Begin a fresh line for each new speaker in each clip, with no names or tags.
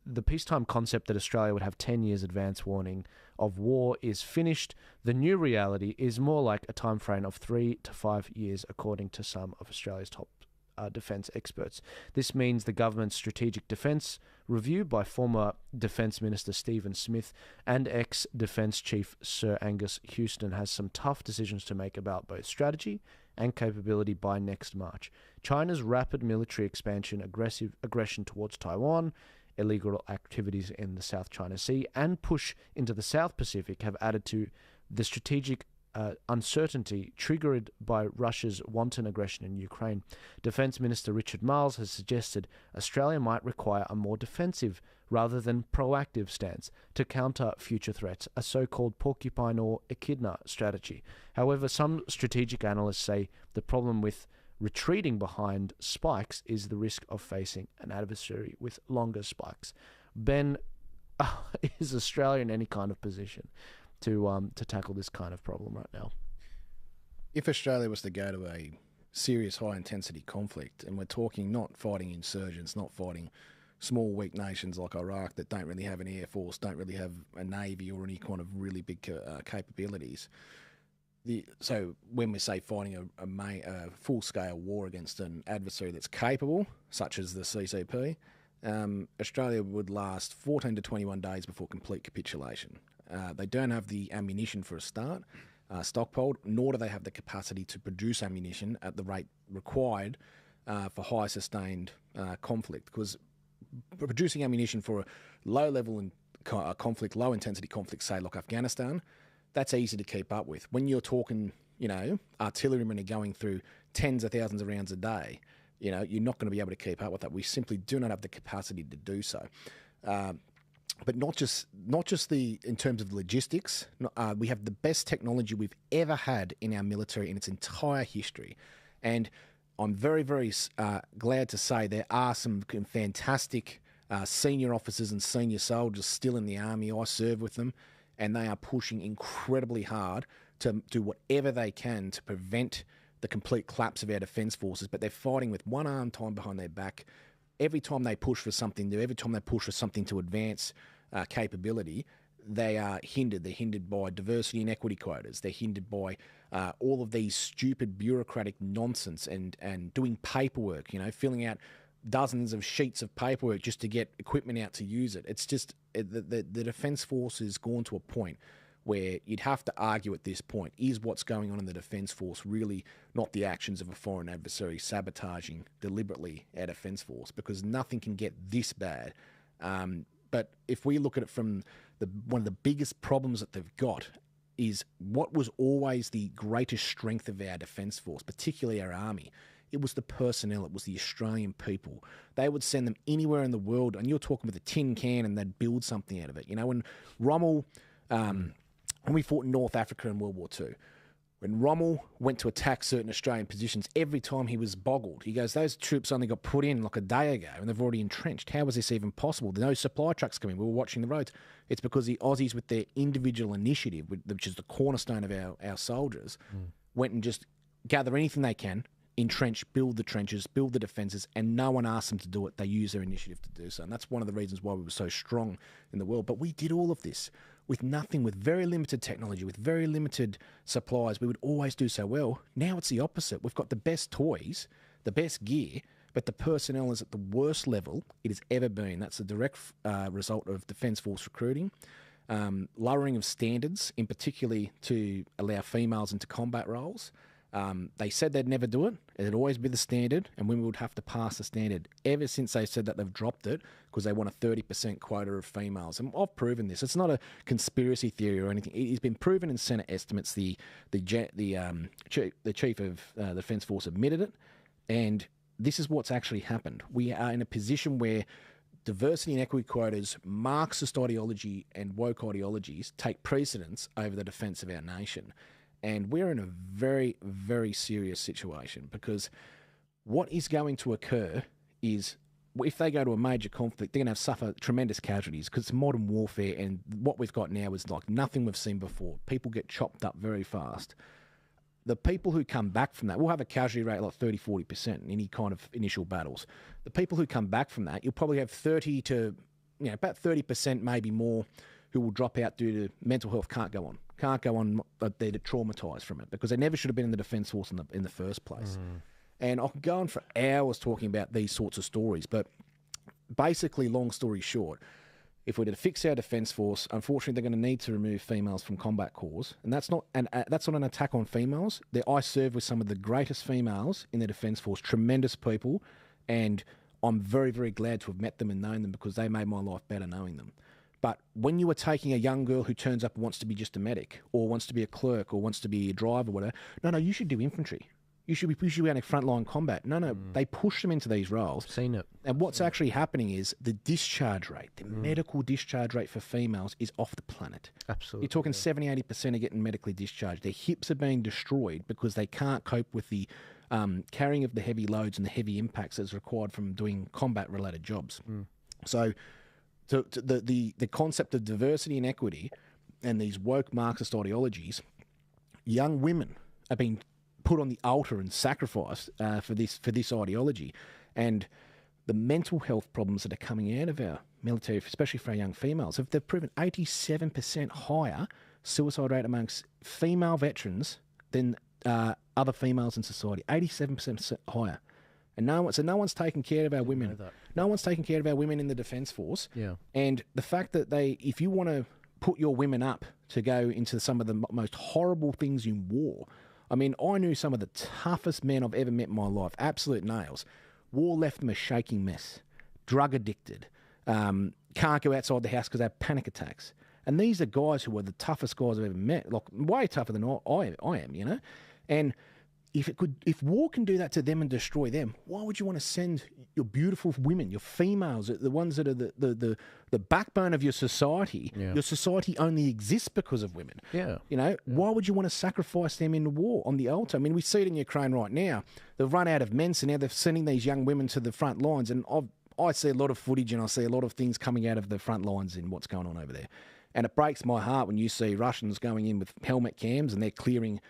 The peacetime concept that Australia would have 10 years advance warning of war is finished. The new reality is more like a time frame of 3 to 5 years, according to some of Australia's top defence experts. This means the government's strategic defence review by former Defence Minister Stephen Smith and ex-Defence Chief Sir Angus Houston has some tough decisions to make about both strategy and capability by next March. China's rapid military expansion, aggression towards Taiwan, illegal activities in the South China Sea, and push into the South Pacific have added to the strategic uncertainty triggered by Russia's wanton aggression in Ukraine. Defence Minister Richard Marles has suggested Australia might require a more defensive rather than proactive stance to counter future threats, a so-called porcupine or echidna strategy. However, some strategic analysts say the problem with retreating behind spikes is the risk of facing an adversary with longer spikes. Ben, is Australia in any kind of position to tackle this kind of problem right now?
If Australia was to go to a serious high-intensity conflict, and we're talking not fighting insurgents, not fighting small, weak nations like Iraq that don't really have an air force, don't really have a navy or any kind of really big capabilities. So when we say fighting a full-scale war against an adversary that's capable, such as the CCP, Australia would last 14 to 21 days before complete capitulation. They don't have the ammunition for a start, stockpiled, nor do they have the capacity to produce ammunition at the rate required for high sustained conflict. Because producing ammunition for a low-level conflict, low-intensity conflict, say like Afghanistan, that's easy to keep up with. When you're talking, artillerymen are going through tens of thousands of rounds a day, you're not going to be able to keep up with that. We simply do not have the capacity to do so. But not just in terms of logistics. We have the best technology we've ever had in our military in its entire history, and I'm very, very glad to say there are some fantastic senior officers and senior soldiers still in the army. I serve with them, and they are pushing incredibly hard to do whatever they can to prevent the complete collapse of our defence forces. But they're fighting with one arm tied behind their back. Every time they push for something new, every time they push for something to advance capability, they are hindered. They're hindered by diversity and equity quotas. They're hindered by all of these stupid bureaucratic nonsense and doing paperwork, filling out dozens of sheets of paperwork just to get equipment out to use it. It's just the Defence Force has gone to a point where you'd have to argue at this point, is what's going on in the Defence Force really not the actions of a foreign adversary sabotaging deliberately our Defence Force? Because nothing can get this bad. But if we look at it from one of the biggest problems that they've got is what was always the greatest strength of our Defence Force, particularly our Army. It was the personnel. It was the Australian people. They would send them anywhere in the world, and you're talking with a tin can, and they'd build something out of it. When Rommel... when we fought in North Africa in World War II, when Rommel went to attack certain Australian positions, every time he was boggled. He goes, those troops only got put in like a day ago and they've already entrenched. How was this even possible? There's no supply trucks coming. We were watching the roads. It's because the Aussies, with their individual initiative, which is the cornerstone of our soldiers, went and just gather anything they can, entrench, build the trenches, build the defences, and no one asked them to do it. They used their initiative to do so. And that's one of the reasons why we were so strong in the world. But we did all of this with nothing, with very limited technology, with very limited supplies. We would always do so well. Now it's the opposite. We've got the best toys, the best gear, but the personnel is at the worst level it has ever been. That's a direct result of Defence Force recruiting, lowering of standards, in particularly to allow females into combat roles. They said they'd never do it. It'd always be the standard, and women would have to pass the standard. Ever since they said that, they've dropped it because they want a 30% quota of females. And I've proven this. It's not a conspiracy theory or anything. It has been proven in Senate estimates. The chief of the Defence Force admitted it, and this is what's actually happened. We are in a position where diversity and equity quotas, Marxist ideology and woke ideologies take precedence over the defence of our nation. And we're in a very, very serious situation, because what is going to occur is, if they go to a major conflict, they're going to suffer tremendous casualties, because it's modern warfare, and what we've got now is like nothing we've seen before. People get chopped up very fast. The people who come back from that, we'll have a casualty rate like 30-40% in any kind of initial battles. The people who come back from that, you'll probably have 30 to about 30%, maybe more, who will drop out due to mental health, can't go on, they're traumatised from it because they never should have been in the Defence Force in the first place. And I could go on for hours talking about these sorts of stories, but basically, long story short, if we're to fix our Defence Force, unfortunately, they're going to need to remove females from combat corps, and that's not an attack on females. I serve with some of the greatest females in the Defence Force, tremendous people, and I'm very, very glad to have met them and known them because they made my life better knowing them. But when you are taking a young girl who turns up and wants to be just a medic, or wants to be a clerk, or wants to be a driver, or whatever, no, you should do infantry. You should be out in frontline combat. No, they push them into these roles.
Seen it.
And what's actually happening is the discharge rate, the medical discharge rate for females is off the planet.
Absolutely.
You're talking 70-80% are getting medically discharged. Their hips are being destroyed because they can't cope with the carrying of the heavy loads and the heavy impacts that's required from doing combat-related jobs. So the concept of diversity and equity and these woke Marxist ideologies, young women are being put on the altar and sacrificed for this ideology, and the mental health problems that are coming out of our military, especially for our young females, they've proven 87% higher suicide rate amongst female veterans than other females in society. 87% higher, and no one's taking care of our women. No one's taking care of our women in the Defence Force.
Yeah,
and the fact that if you want to put your women up to go into some of the most horrible things in war. I mean, I knew some of the toughest men I've ever met in my life, absolute nails. War left them a shaking mess, drug addicted, can't go outside the house because they have panic attacks. And these are guys who are the toughest guys I've ever met, like way tougher than I am, you know? And if war can do that to them and destroy them, why would you want to send your beautiful women, your females, the ones that are the backbone of your society?
Yeah.
Your society only exists because of women.
Yeah.
You know, why would you want to sacrifice them in the war on the altar? I mean, we see it in Ukraine right now. They've run out of men, so now they're sending these young women to the front lines. And I see a lot of footage and I see a lot of things coming out of the front lines in what's going on over there. And it breaks my heart when you see Russians going in with helmet cams and they're clearing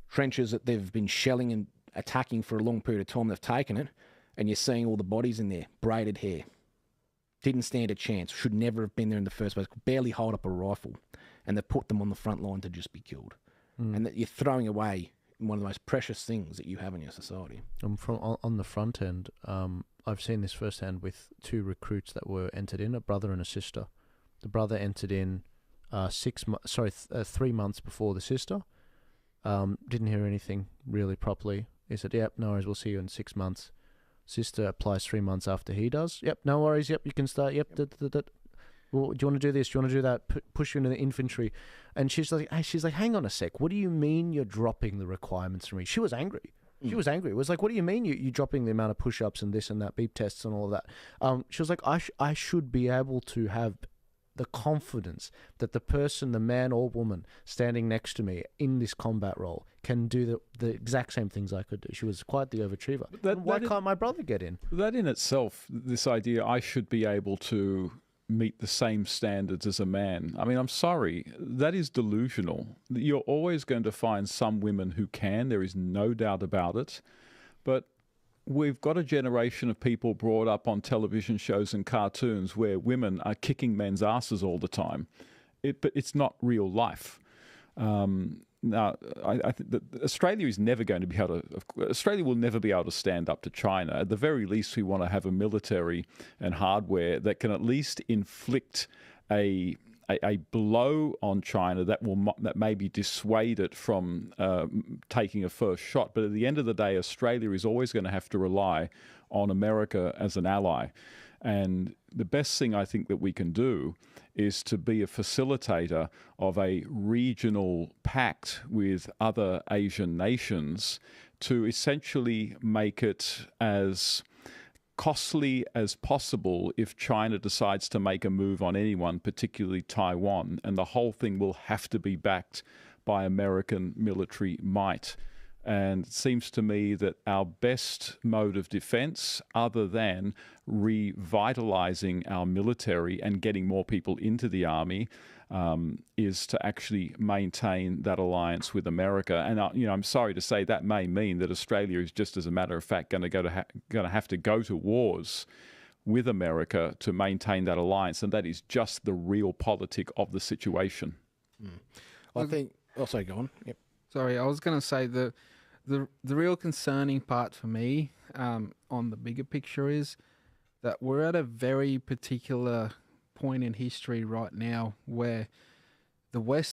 trenches that they've been shelling and attacking for a long period of time. They've taken it, and you're seeing all the bodies in there, braided hair. Didn't stand a chance. Should never have been there in the first place. Could barely hold up a rifle, and they put them on the front line to just be killed. And that you're throwing away one of the most precious things that you have in your society.
On the front end, I've seen this firsthand with two recruits that were entered in, a brother and a sister. The brother entered in 3 months before the sister. Didn't hear anything really properly. He said, yep, no worries, we'll see you in 6 months. Sister applies 3 months after he does. Yep, no worries, yep, you can start, yep. Well, do you want to do this? Do you want to do that? Push you into the infantry. And she's like, hang on a sec. What do you mean you're dropping the requirements for me? She was angry. She was angry. It was like, what do you mean you're dropping the amount of push-ups and this and that, beep tests and all of that? She was like, I should be able to have the confidence that the person, the man or woman standing next to me in this combat role can do the exact same things I could do. She was quite the overachiever. Why can't my brother get in?
That in itself, this idea I should be able to meet the same standards as a man. I mean, I'm sorry, that is delusional. You're always going to find some women who can. There is no doubt about it. But we've got a generation of people brought up on television shows and cartoons where women are kicking men's asses all the time. But it's not real life. Now, I think that Australia is never going to be able to. Australia will never be able to stand up to China. At the very least, we want to have a military and hardware that can at least inflict a blow on China that maybe dissuade it from taking a first shot. But at the end of the day, Australia is always going to have to rely on America as an ally. And the best thing I think that we can do is to be a facilitator of a regional pact with other Asian nations to essentially make it as costly as possible if China decides to make a move on anyone, particularly Taiwan, and the whole thing will have to be backed by American military might. And it seems to me that our best mode of defense, other than revitalizing our military and getting more people into the army, is to actually maintain that alliance with America. And I'm sorry to say that may mean that Australia is just, as a matter of fact, going to have to go to wars with America to maintain that alliance, and that is just the real politic of the situation.
I think. Oh, sorry, go on. Yep.
Sorry, I was going to say the real concerning part for me on the bigger picture is that we're at a very particular point in history right now where the West